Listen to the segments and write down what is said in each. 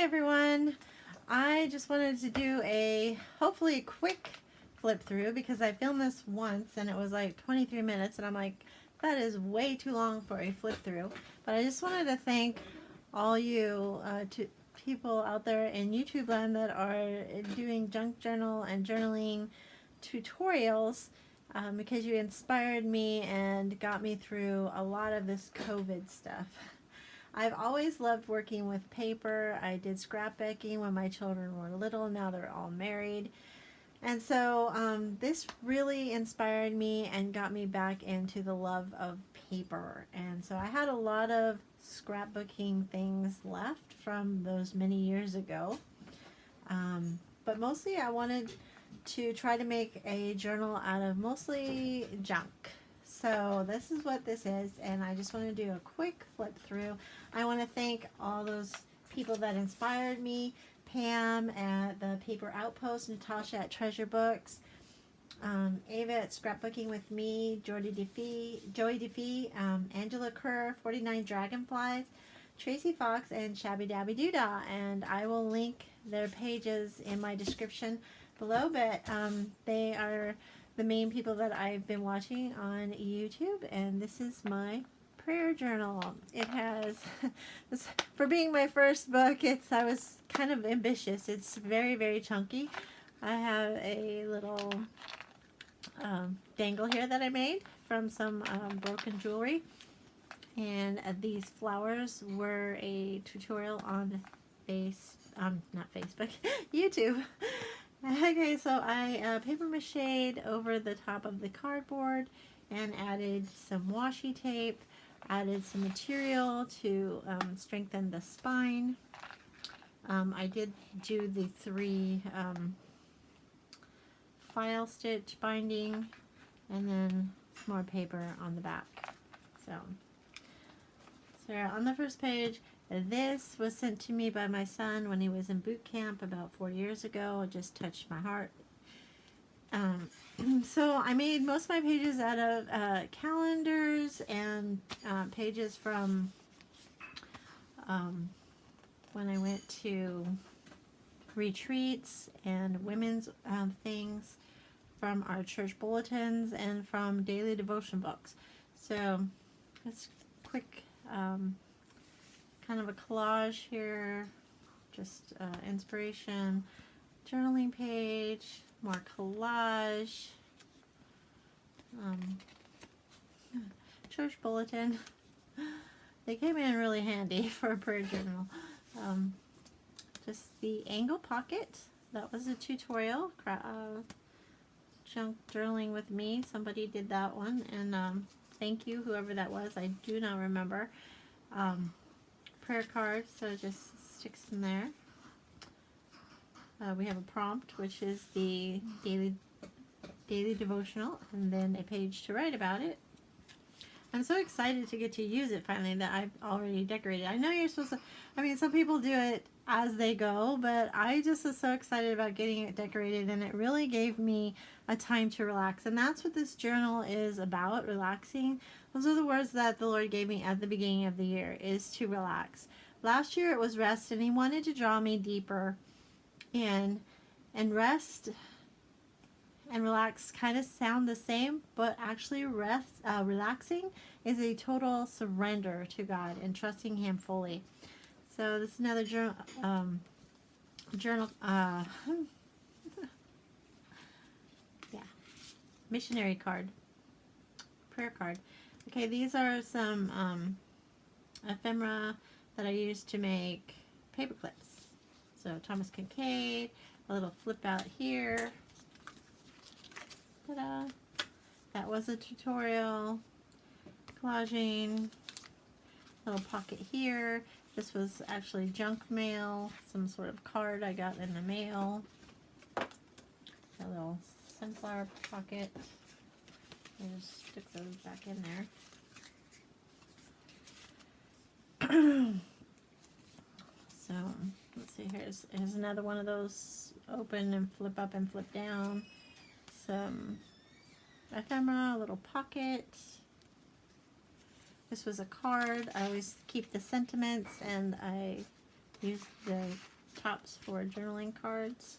Hi everyone. I just wanted to do a hopefully quick flip through because I filmed this once and it was like 23 minutes and I'm like, that is way too long for a flip through. But I just wanted to thank all you people out there in YouTube land that are doing junk journal and journaling tutorials, because you inspired me and got me through a lot of this COVID stuff. I've always loved working with paper. I did scrapbooking when my children were little. Now they're all married. And so this really inspired me and got me back into the love of paper. And so I had a lot of scrapbooking things left from those many years ago. But mostly I wanted to try to make a journal out of mostly junk. So this is what this is, and I just want to do a quick flip through. I want to thank all those people that inspired me: Pam at the Paper Outpost, Natasha at Treasure Books, Ava at Scrapbooking with Me, Joy DeFee, Angela Kerr, 49 Dragonflies, Tracy Fox, and Shabby Dabby Doodah. And I will link their pages in my description below, but they are the main people that I've been watching on YouTube, and this is my prayer journal. It has, for being my first book, I was kind of ambitious. It's very, very chunky. I have a little dangle here that I made from some broken jewelry, and these flowers were a tutorial on not Facebook, YouTube. Okay, so I paper machéed over the top of the cardboard and added some washi tape, added some material to strengthen the spine. I did do the 3 file stitch binding, and then some more paper on the back. So on the first page, this was sent to me by my son when he was in boot camp about 4 years ago. It just touched my heart. So I made most of my pages out of calendars and pages from when I went to retreats and women's things, from our church bulletins, and from daily devotion books. So it's quick kind of a collage here, just inspiration, journaling page, more collage, church bulletin. They came in really handy for a prayer journal. Just the angle pocket, that was a tutorial, junk journaling with me. Somebody did that one, and thank you, whoever that was. I do not remember. Prayer card, so it just sticks in there. We have a prompt, which is the daily devotional, and then a page to write about it. I'm so excited to get to use it finally that I've already decorated. I know you're supposed to, I mean, some people do it as they go, but I just was so excited about getting it decorated, and it really gave me a time to relax. And that's what this journal is about, relaxing. Those are the words that the Lord gave me at the beginning of the year, is to relax. Last year it was rest, and He wanted to draw me deeper in. And rest and relax kind of sound the same, but actually relaxing is a total surrender to God and trusting Him fully. So this is another journal, yeah, missionary card, prayer card. Okay, these are some ephemera that I used to make paper clips. So Thomas Kincaid, a little flip out here. Ta-da! That was a tutorial. Collaging, little pocket here. This was actually junk mail, some sort of card I got in the mail. A little sunflower pocket. I just stick those back in there. So let's see, here's another one of those open and flip up and flip down. Some ephemera, a little pocket. This was a card. I always keep the sentiments, and I use the tops for journaling cards.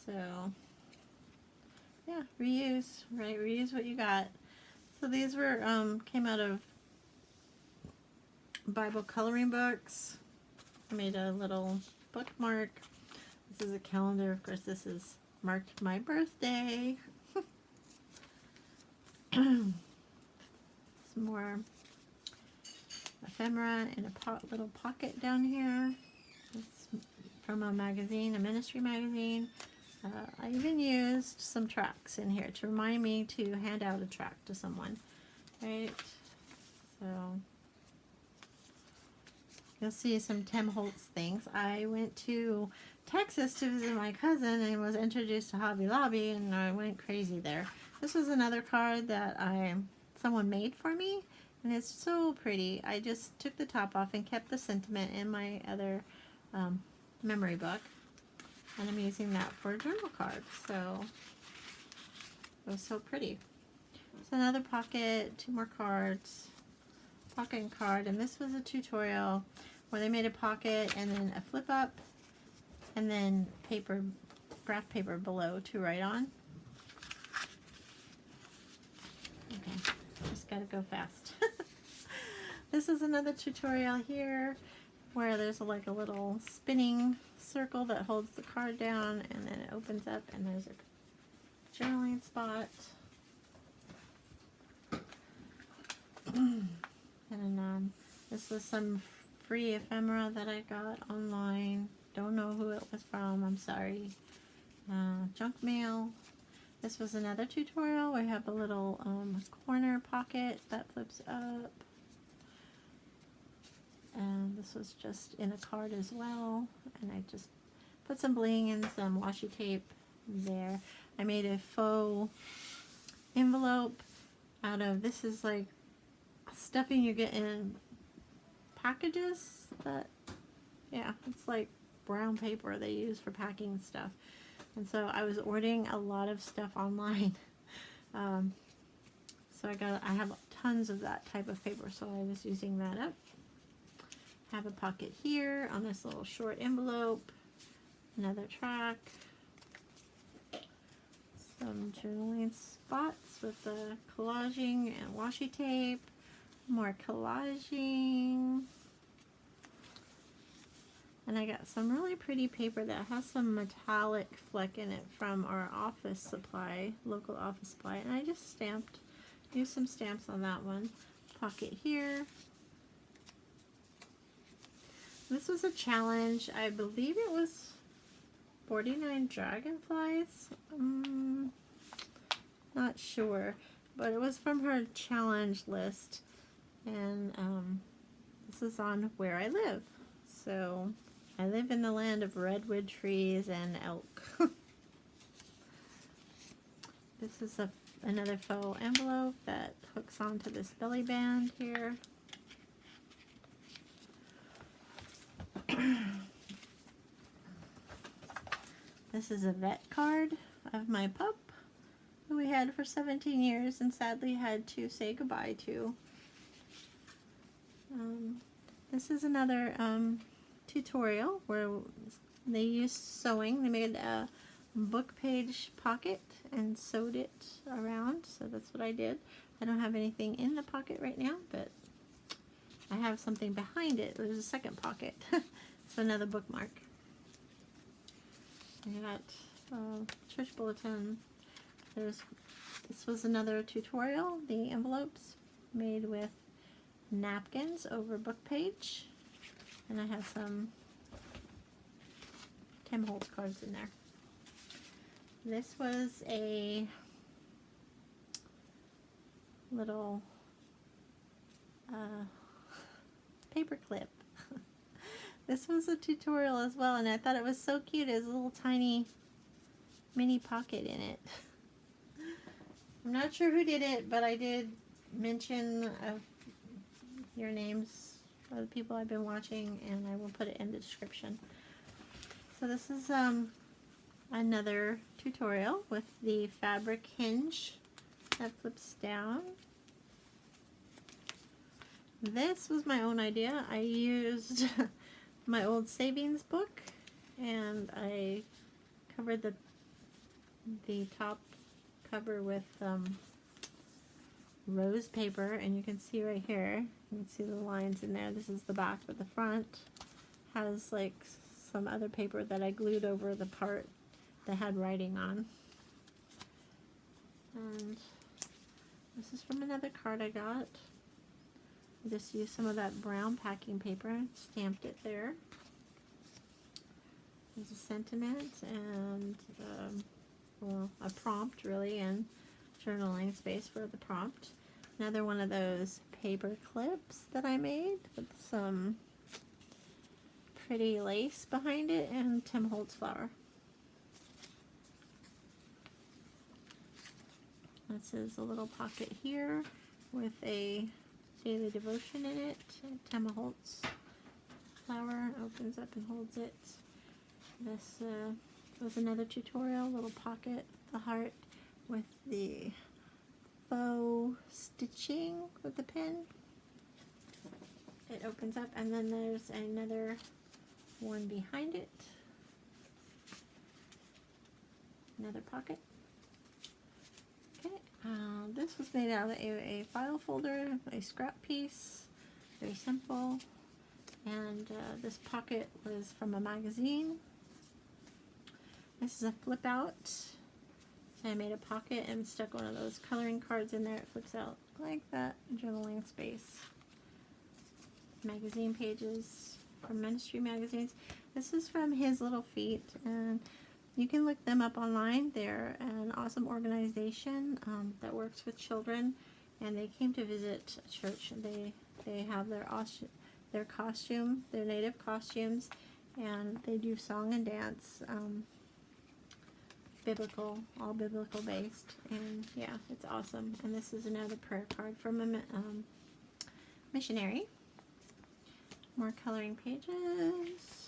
So yeah, reuse, right? Reuse what you got. So these were came out of Bible coloring books. I made a little bookmark. This is a calendar. Of course, this is marked my birthday. Some more ephemera in a little pocket down here. It's from a magazine, a ministry magazine. I even used some tracts in here to remind me to hand out a tract to someone, right? So you'll see some Tim Holtz things. I went to Texas to visit my cousin and was introduced to Hobby Lobby, and I went crazy there. This was another card that someone made for me, and it's so pretty. I just took the top off and kept the sentiment in my other memory book, and I'm using that for a journal card. So it was so pretty. So another pocket, 2 more cards, pocket and card, and this was a tutorial where they made a pocket and then a flip up and then paper, graph paper below to write on. Okay, just gotta go fast. This is another tutorial here where there's like a little spinning circle that holds the card down, and then it opens up and there's a journaling spot. And this was some free ephemera that I got online. Don't know who it was from, I'm sorry. Junk mail. This was another tutorial. We have a little corner pocket that flips up. And this was just in a card as well. And I just put some bling and some washi tape there. I made a faux envelope out of, this is like stuffing you get in packages that, yeah, it's like brown paper they use for packing stuff. And so I was ordering a lot of stuff online. So I have tons of that type of paper, so I was using that up. Have a pocket here on this little short envelope. Another track. Some journaling spots with the collaging and washi tape. More collaging. And I got some really pretty paper that has some metallic fleck in it from our office supply, local office supply. And I just used some stamps on that one. Pocket here. This was a challenge. I believe it was 49 dragonflies. Not sure. But it was from her challenge list. And this is on where I live. So I live in the land of redwood trees and elk. This is another faux envelope that hooks onto this belly band here. This is a vet card of my pup who we had for 17 years and sadly had to say goodbye to. This is another tutorial where they used sewing. They made a book page pocket and sewed it around, so that's what I did. I don't have anything in the pocket right now, but I have something behind it. There's a second pocket. So another bookmark. I got church bulletin. This was another tutorial. The envelopes made with napkins over book page. And I have some Tim Holtz cards in there. This was a little paper clip. This was a tutorial as well, and I thought it was so cute. It has a little tiny mini pocket in it. I'm not sure who did it, but I did mention your names of the people I've been watching, and I will put it in the description. So this is another tutorial with the fabric hinge that flips down. This was my own idea. I used my old savings book, and I covered the top cover with rose paper, and you can see right here, you can see the lines in there. This is the back, but the front has like some other paper that I glued over the part that had writing on. And this is from another card I got. I just used some of that brown packing paper, stamped it there. There's a sentiment and well, a prompt really, and journaling space for the prompt. Another one of those paper clips that I made with some pretty lace behind it, and Tim Holtz flower. This is a little pocket here with a daily devotion in it. Tim Holtz flower opens up and holds it. This was another tutorial, little pocket, the heart with the faux stitching with the pin. It opens up, and then there's another one behind it. Another pocket. Okay, this was made out of a file folder, a scrap piece, very simple. And this pocket was from a magazine. This is a flip out. So I made a pocket and stuck one of those coloring cards in there. It flips out like that. Journaling space. Magazine pages from Ministry magazines. This is from His Little Feet, and you can look them up online. They're an awesome organization that works with children, and they came to visit a church. They have their costume, their native costumes, and they do song and dance, biblical, all biblical based, and yeah, it's awesome. And this is another prayer card from a missionary. More coloring pages,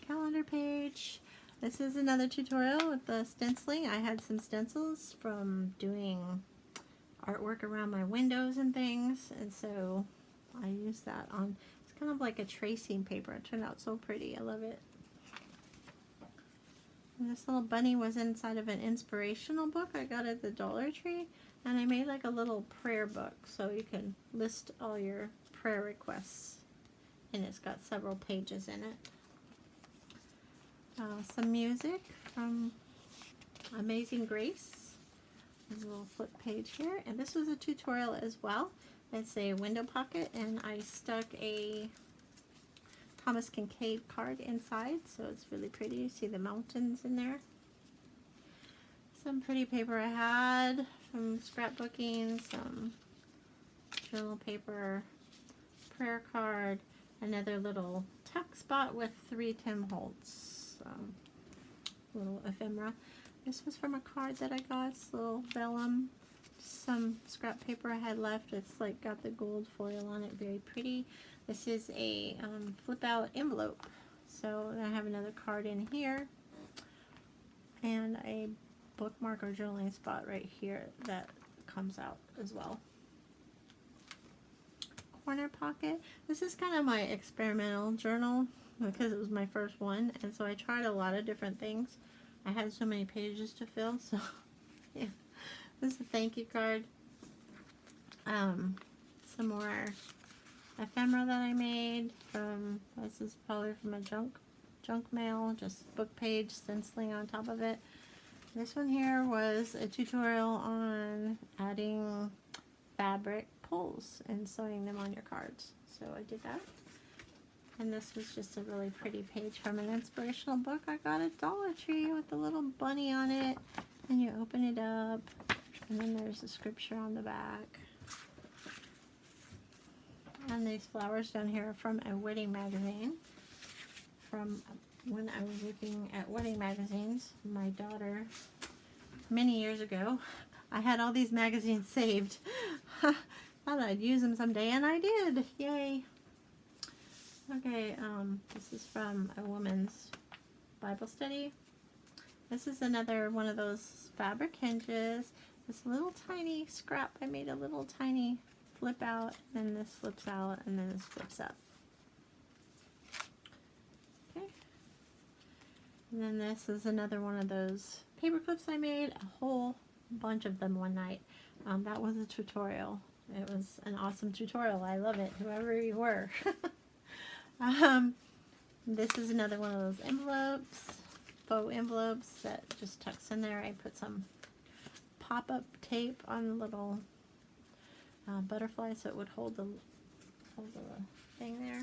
calendar page. This is another tutorial with the stenciling. I had some stencils from doing artwork around my windows and things, and so I used that on, it's kind of like a tracing paper. It turned out so pretty. I love it. And this little bunny was inside of an inspirational book I got at the Dollar Tree, and I made like a little prayer book so you can list all your prayer requests, and it's got several pages in it. Some music from Amazing Grace. There's a little flip page here, and this was a tutorial as well. It's a window pocket, and I stuck a Thomas Kincaid card inside, so it's really pretty. You see the mountains in there. Some pretty paper I had from scrapbooking, some journal paper, prayer card, another little tuck spot with 3 Tim Holtz little ephemera. This was from a card that I got. It's a little vellum, some scrap paper I had left. It's like got the gold foil on it, very pretty. This is a flip out envelope. So I have another card in here, and a bookmark or journaling spot right here that comes out as well. Corner pocket. This is kind of my experimental journal because it was my first one, and so I tried a lot of different things. I had so many pages to fill, so yeah. This is a thank you card. Some more ephemera that I made from, this is probably from a junk mail, just book page stenciling on top of it. This one here was a tutorial on adding fabric pulls and sewing them on your cards. So I did that. And this was just a really pretty page from an inspirational book I got at Dollar Tree with a little bunny on it. And you open it up, and then there's a scripture on the back. And these flowers down here are from a wedding magazine. From when I was looking at wedding magazines, my daughter, many years ago, I had all these magazines saved. Thought I'd use them someday, and I did. Yay. Okay, this is from a woman's Bible study. This is another one of those fabric hinges. This little tiny scrap. I made a little tiny flip out, and this flips out, and then this flips up. And then this is another one of those paper clips I made, a whole bunch of them one night. That was a tutorial. It was an awesome tutorial. I love it, whoever you were. This is another one of those envelopes, faux envelopes that just tucks in there. I put some pop-up tape on the little butterfly so it would hold the thing there.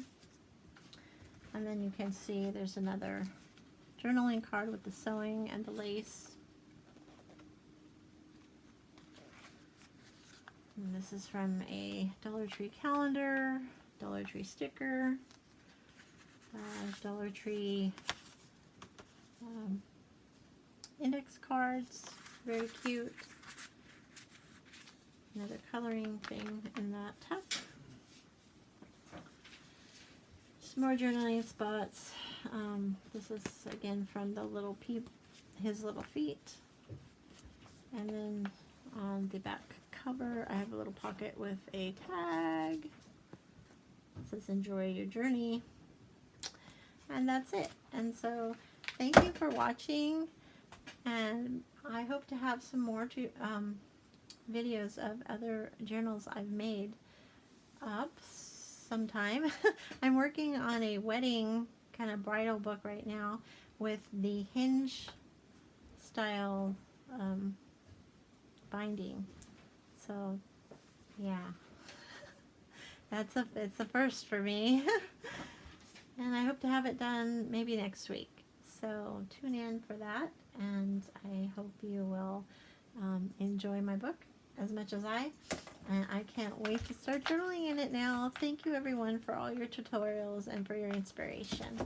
And then you can see there's another journaling card with the sewing and the lace. And this is from a Dollar Tree calendar, Dollar Tree sticker, Dollar Tree index cards, very cute. Another coloring thing in that tuck. Some more journaling spots. This is again from the little his little feet. And then on the back cover, I have a little pocket with a tag. It says enjoy your journey. And that's it. And so thank you for watching, and I hope to have some more videos of other journals I've made up sometime. I'm working on a wedding kind of bridal book right now with the hinge style binding. So yeah, it's a first for me. And I hope to have it done maybe next week. So tune in for that, and I hope you will enjoy my book as much as I. And I can't wait to start journaling in it now. Thank you everyone for all your tutorials and for your inspiration.